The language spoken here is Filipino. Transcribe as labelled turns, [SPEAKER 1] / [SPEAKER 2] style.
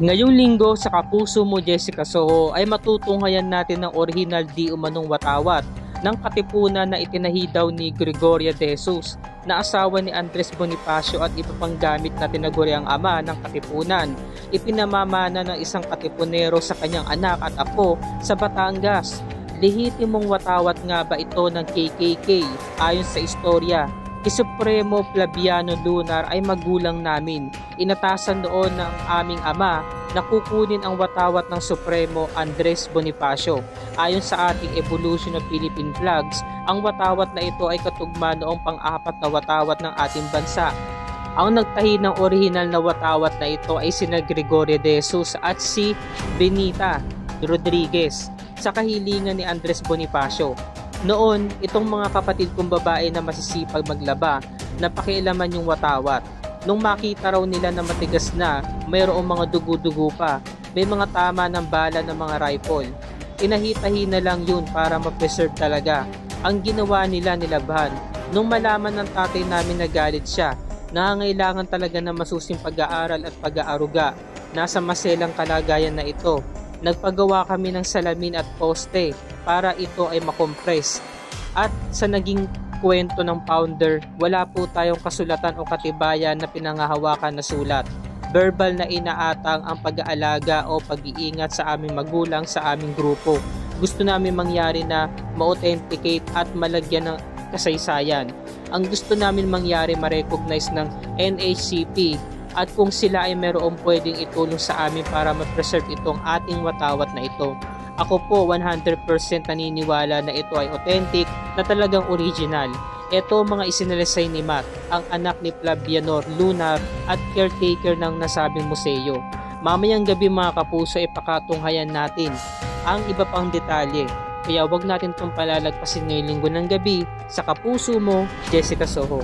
[SPEAKER 1] Ngayong linggo sa Kapuso Mo Jessica Soho ay matutunghayan natin ng orihinal di umanong watawat ng katipunan na itinahi daw ni Gregoria de Jesus na asawa ni Andres Bonifacio at iba pang gamit na tinaguriang ama ng katipunan. Ipinamamana ng isang katipunero sa kanyang anak at apo sa Batangas. Lehitimong watawat nga ba ito ng KKK? Ayon sa istorya, si Supremo Flaviano Lunar ay magulang namin. Inatasan noon ng aming ama na kukunin ang watawat ng Supremo Andres Bonifacio. Ayon sa ating Evolution of Philippine Flags, ang watawat na ito ay katugma noong pang-apat na watawat ng ating bansa. Ang nagtahi ng orihinal na watawat na ito ay sina Gregoria de Jesus at si Benita Rodriguez sa kahilingan ni Andres Bonifacio. Noon, itong mga kapatid kong babae na masisipag maglaba, napakialaman yung watawat. Nung makita raw nila na matigas na, mayroong mga dugo-dugo pa, may mga tama ng bala ng mga rifle. Inahitahi na lang yun para ma-preserve talaga. Ang ginawa nila nilabahan. Nung malaman ng tatay namin na galit siya, nangangailangan talaga ng masusing pag-aaral at pag-aaruga. Nasa maselang kalagayan na ito. Nagpagawa kami ng salamin at poste para ito ay makompress. At sa naging kwento ng founder, wala po tayong kasulatan o katibayan na pinangahawakan na sulat. Verbal na inaatang ang pag-aalaga o pag-iingat sa aming magulang sa aming grupo. Gusto namin mangyari na ma-authenticate at malagyan ng kasaysayan. Ang gusto namin mangyari ma-recognize ng NHCP at kung sila ay mayroong pwedeng itulong sa amin para ma-preserve itong ating watawat na ito. Ako po 100% naniniwala na ito ay authentic, na talagang original. Ito mga isinalisay ni Matt, ang anak ni Flaviano Lunar at caretaker ng nasabing museo. Mamayang gabi mga kapuso ay pakatunghayan natin ang iba pang detalye. Kaya wag natin itong palalagpasin ngayong linggo ng gabi sa Kapuso Mo, Jessica Soho.